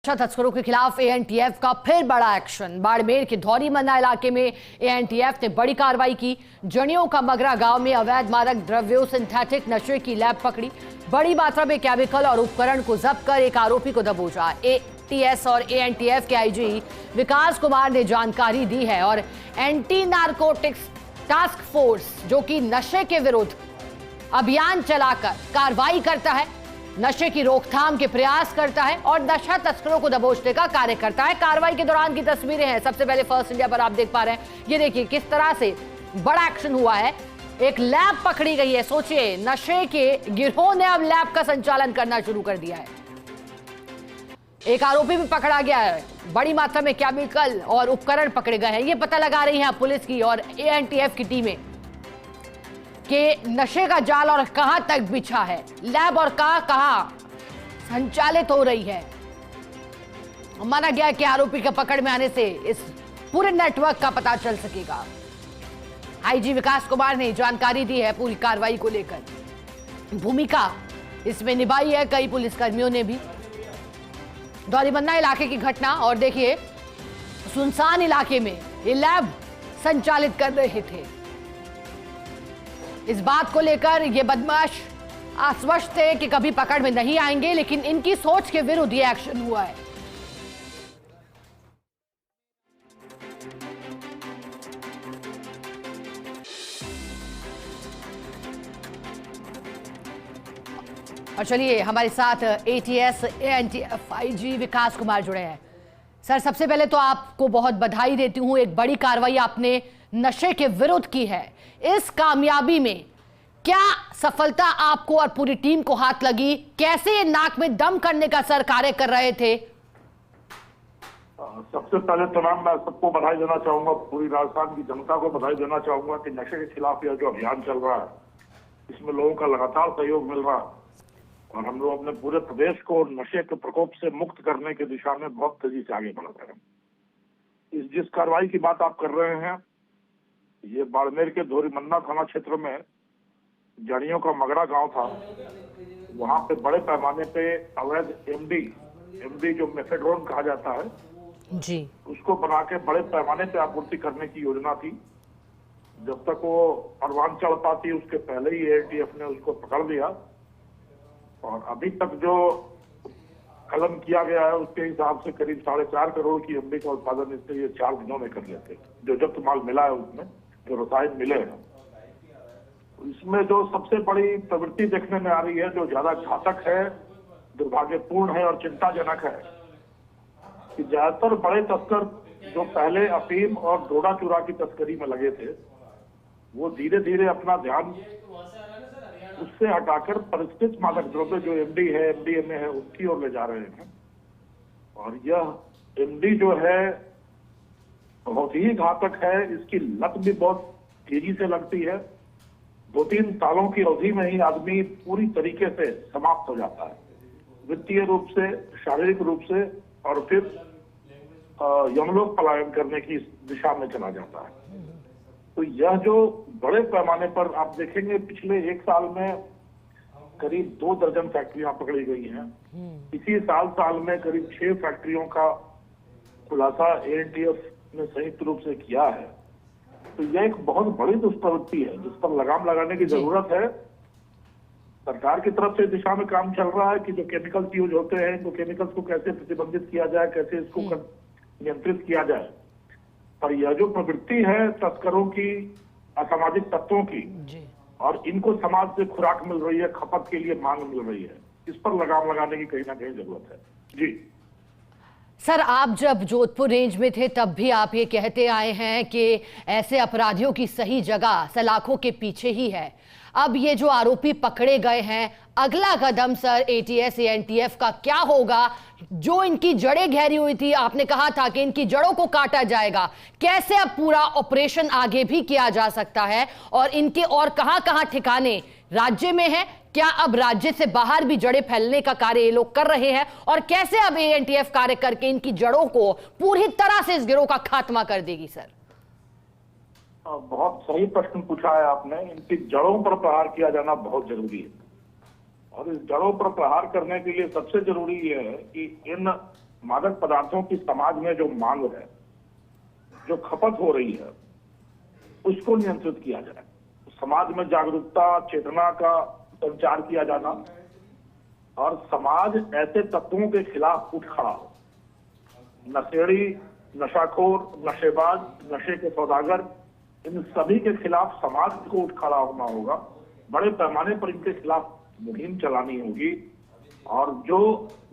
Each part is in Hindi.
तस्करों के खिलाफ एएनटीएफ का फिर बड़ा एक्शन। बाड़मेर के धौरी मन्ना इलाके में एएनटीएफ ने बड़ी कार्रवाई की। जणियों का मगरा गांव में अवैध मादक द्रव्यों सिंथेटिक नशे की लैब पकड़ी। बड़ी मात्रा में केमिकल और उपकरण को जब्त कर एक आरोपी को दबोचा। एटीएस और एएनटीएफ के आईजी विकास कुमार ने जानकारी दी है। और एंटी नारकोटिक्स टास्क फोर्स जो कि नशे के विरुद्ध अभियान चलाकर कार्रवाई करता है, नशे की रोकथाम के प्रयास करता है और नशा तस्करों को दबोचने का कार्य करता है। कार्रवाई के दौरान की तस्वीरें हैं। सबसे पहले फर्स्ट इंडिया पर आप देख पा रहे हैं। ये देखिए किस तरह से बड़ा एक्शन हुआ है। एक लैब पकड़ी गई है। सोचिए, नशे के गिरोह ने अब लैब का संचालन करना शुरू कर दिया है। एक आरोपी भी पकड़ा गया है। बड़ी मात्रा में केमिकल और उपकरण पकड़े गए हैं। ये पता लगा रही है पुलिस की और एएनटीएफ की टीमें कि नशे का जाल और कहां तक बिछा है, लैब और कहां संचालित हो रही है। माना गया कि आरोपी के पकड़ में आने से इस पूरे नेटवर्क का पता चल सकेगा। आईजी विकास कुमार ने जानकारी दी है पूरी कार्रवाई को लेकर। भूमिका इसमें निभाई है कई पुलिसकर्मियों ने भी। धौरी मन्ना इलाके की घटना, और देखिए सुनसान इलाके में ये लैब संचालित कर रहे थे। इस बात को लेकर ये बदमाश आश्वस्त थे कि कभी पकड़ में नहीं आएंगे, लेकिन इनकी सोच के विरुद्ध ये एक्शन हुआ है। और चलिए हमारे साथ एटीएस एएनटीएफ आईजी विकास कुमार जुड़े हैं। सर, सबसे पहले तो आपको बहुत बधाई देती हूं। एक बड़ी कार्रवाई आपने नशे के विरुद्ध की है। इस कामयाबी में क्या सफलता आपको और पूरी टीम को हाथ लगी? कैसे नाक में दम करने का सर कार्य कर रहे थे? सबसे पहले तो मैं सबको बधाई देना चाहूंगा, पूरी राजस्थान की जनता को बधाई देना चाहूंगा कि नशे के खिलाफ यह जो अभियान चल रहा है इसमें लोगों का लगातार सहयोग मिल रहा है और हम लोग अपने पूरे प्रदेश को नशे के प्रकोप से मुक्त करने की दिशा में बहुत तेजी से आगे बढ़ रहे हैं। इस जिस कार्रवाई की बात आप कर रहे हैं, ये बाड़मेर के धौरी मन्ना थाना क्षेत्र में जड़ियों का मगरा गांव था। वहां पे बड़े पैमाने पे अवैध एमडी जो मेफेड्रोन कहा जाता है जी, उसको बना के बड़े पैमाने पे आपूर्ति करने की योजना थी। जब तक वो परवान चढ़ पाती उसके पहले ही एएनटीएफ ने उसको पकड़ लिया और अभी तक जो कलम किया गया है उसके हिसाब से करीब 4.5 करोड़ की एमडी का उत्पादन इससे ये 4 दिनों में कर लेते। जो जब्त माल मिला है उसमें जो रसायन मिले हैं, इसमें जो सबसे बड़ी प्रवृत्ति देखने में आ रही है, जो ज्यादा घातक है, दुर्भाग्यपूर्ण है और चिंताजनक है कि ज्यादातर बड़े तस्कर जो पहले अफीम और डोडा चूरा की तस्करी में लगे थे, वो धीरे धीरे अपना ध्यान उससे हटाकर परिष्कृत मादक द्रव्य जो एमडी है, एमडीएमए है, उसकी ओर ले जा रहे हैं। और यह एमडी जो है बहुत ही घातक है। इसकी लत भी बहुत तेजी से लगती है। 2-3 सालों की अवधि में ही आदमी पूरी तरीके से समाप्त हो जाता है, वित्तीय रूप से, शारीरिक रूप से, और फिर यमलोक पलायन करने की दिशा में चला जाता है। तो यह जो बड़े पैमाने पर आप देखेंगे, पिछले 1 साल में करीब 2 दर्जन फैक्ट्रियां पकड़ी गई हैं। इसी साल में करीब 6 फैक्ट्रियों का खुलासा एएनटीएफ ने संयुक्त रूप से किया है। तो यह एक बहुत बड़ी दुष्प्रवृत्ति है जिस पर लगाम लगाने की जरूरत है। सरकार की तरफ से दिशा में काम चल रहा है कि जो केमिकल्स यूज होते हैं तो केमिकल्स को कैसे प्रतिबंधित किया जाए, कैसे इसको नियंत्रित किया जाए। पर यह जो प्रवृत्ति है तस्करों की, असामाजिक तत्वों की, और इनको समाज से खुराक मिल रही है, खपत के लिए मांग मिल रही है, इस पर लगाम लगाने की कहीं ना कहीं जरूरत है। जी सर, आप जब जोधपुर रेंज में थे तब भी आप ये कहते आए हैं कि ऐसे अपराधियों की सही जगह सलाखों के पीछे ही है। अब ये जो आरोपी पकड़े गए हैं, अगला कदम सर एटीएस एएनटीएफ का क्या होगा? जो इनकी जड़ें गहरी हुई थी, आपने कहा था कि इनकी जड़ों को काटा जाएगा। कैसे अब पूरा ऑपरेशन आगे भी किया जा सकता है और इनके और कहां-कहां ठिकाने राज्य में है? क्या अब राज्य से बाहर भी जड़ें फैलने का कार्य ये लोग कर रहे हैं? और कैसे अब एएनटीएफ कार्य करके इनकी जड़ों को पूरी तरह से इस गिरोह का खात्मा कर देगी? सर, बहुत सही प्रश्न पूछा है आपने। इनकी जड़ों पर प्रहार किया जाना बहुत जरूरी है और इस जड़ों पर प्रहार करने के लिए सबसे जरूरी यह है कि इन मादक पदार्थों की समाज में जो मांग है, जो खपत हो रही है, उसको नियंत्रित किया जाए। समाज में जागरूकता, चेतना का संचार किया जाना और समाज ऐसे तत्वों के खिलाफ उठ खड़ा हो। नशेड़ी, नशाखोर, नशेबाज, नशे के सौदागर, इन सभी के खिलाफ समाज को उठ खड़ा होना होगा। बड़े पैमाने पर इनके खिलाफ मुहिम चलानी होगी। और जो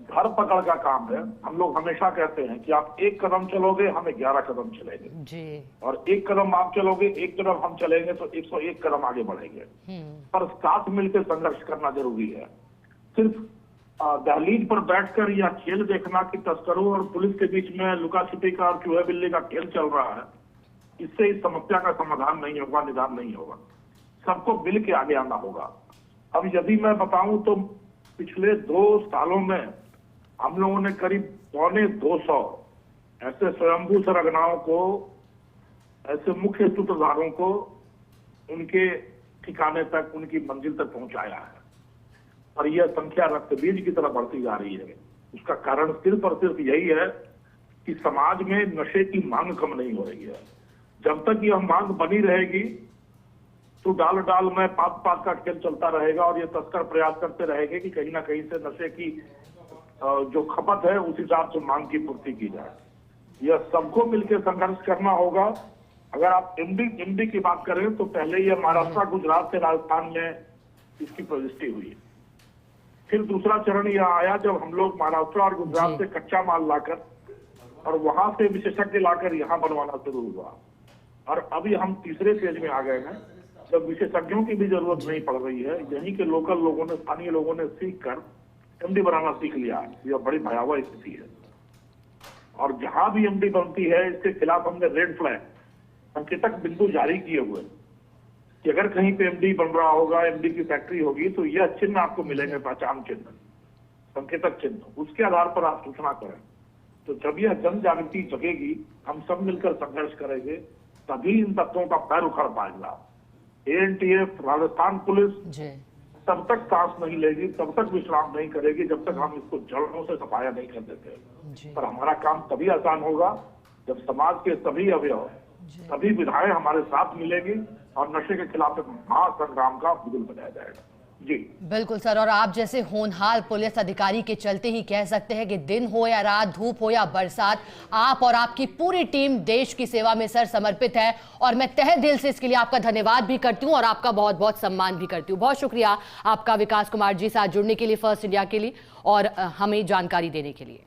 घर पकड़ का काम है, हम लोग हमेशा कहते हैं कि आप एक कदम चलोगे, हम 11 कदम चलेंगे जी। और एक कदम आप चलोगे, एक कदम हम चलेंगे तो 101 कदम आगे बढ़ेंगे। पर साथ मिलकर संघर्ष करना जरूरी है। सिर्फ दहलीज पर बैठकर या खेल देखना कि तस्करों और पुलिस के बीच में लुका छिपी का और चूहे बिल्ली का खेल चल रहा है, इससे इस समस्या का समाधान नहीं होगा, निदान नहीं होगा। सबको मिल के आगे आना होगा। अब यदि मैं बताऊं तो पिछले 2 सालों में हम लोगों ने करीब 250 ऐसे स्वयंभू सरगनाओं को, ऐसे मुख्य सूत्रधारों को उनके ठिकाने तक, उनकी मंजिल तक पहुंचाया है। और यह संख्या रक्तबीज की तरह बढ़ती जा रही है। उसका कारण सिर्फ और सिर्फ यही है कि समाज में नशे की मांग कम नहीं हो रही है। जब तक यह मांग बनी रहेगी तो डाल डाल में पात पात का खेल चलता रहेगा और ये तस्कर प्रयास करते रहेंगे कि कहीं ना कहीं से नशे की जो खपत है उस हिसाब से मांग की पूर्ति की जाए। यह सबको मिलकर संघर्ष करना होगा। अगर आप एमडी की बात करें तो पहले यह महाराष्ट्र, गुजरात से राजस्थान में इसकी प्रविष्टि हुई। फिर दूसरा चरण यह आया जब हम लोग महाराष्ट्र और गुजरात से कच्चा माल लाकर और वहां से विशेषज्ञ लाकर यहाँ बनवाना शुरू हुआ। और अभी हम तीसरे फेज में आ गए हैं जब विशेषज्ञों की भी जरूरत नहीं पड़ रही है। यहीं के लोकल लोगों ने, स्थानीय लोगों ने सीख कर एमडी बनाना सीख लिया है। यह बड़ी भयावह स्थिति है। और जहां भी एमडी बनती है, इसके खिलाफ हमने रेड फ्लैग, संकेतक बिंदु जारी किए हुए कि अगर कहीं पे एमडी बन रहा होगा, एमडी की फैक्ट्री होगी तो यह चिन्ह आपको मिलेंगे, पहचान चिन्ह, संकेतक चिन्ह। उसके आधार पर आप सूचना करें। तो जब यह जन जागृति जगेगी, हम सब मिलकर संघर्ष करेंगे, तभी इन तत्वों का पैर उखड़ पाएगा। एएनटीएफ, राजस्थान पुलिस तब तक सांस नहीं लेगी, तब तक विश्राम नहीं करेगी जब तक हम इसको जड़ों से सफाया नहीं कर देते। पर हमारा काम तभी आसान होगा जब समाज के सभी अवयव, सभी विधाएं हमारे साथ मिलेंगी और नशे के खिलाफ एक महासंग्राम का बिगुल बजाया जाएगा। जी बिल्कुल सर। और आप जैसे होनहार पुलिस अधिकारी के चलते ही कह सकते हैं कि दिन हो या रात, धूप हो या बरसात, आप और आपकी पूरी टीम देश की सेवा में सर समर्पित है। और मैं तहे दिल से इसके लिए आपका धन्यवाद भी करती हूं और आपका बहुत बहुत सम्मान भी करती हूं। बहुत शुक्रिया आपका विकास कुमार जी साथ जुड़ने के लिए, फर्स्ट इंडिया के लिए और हमें जानकारी देने के लिए।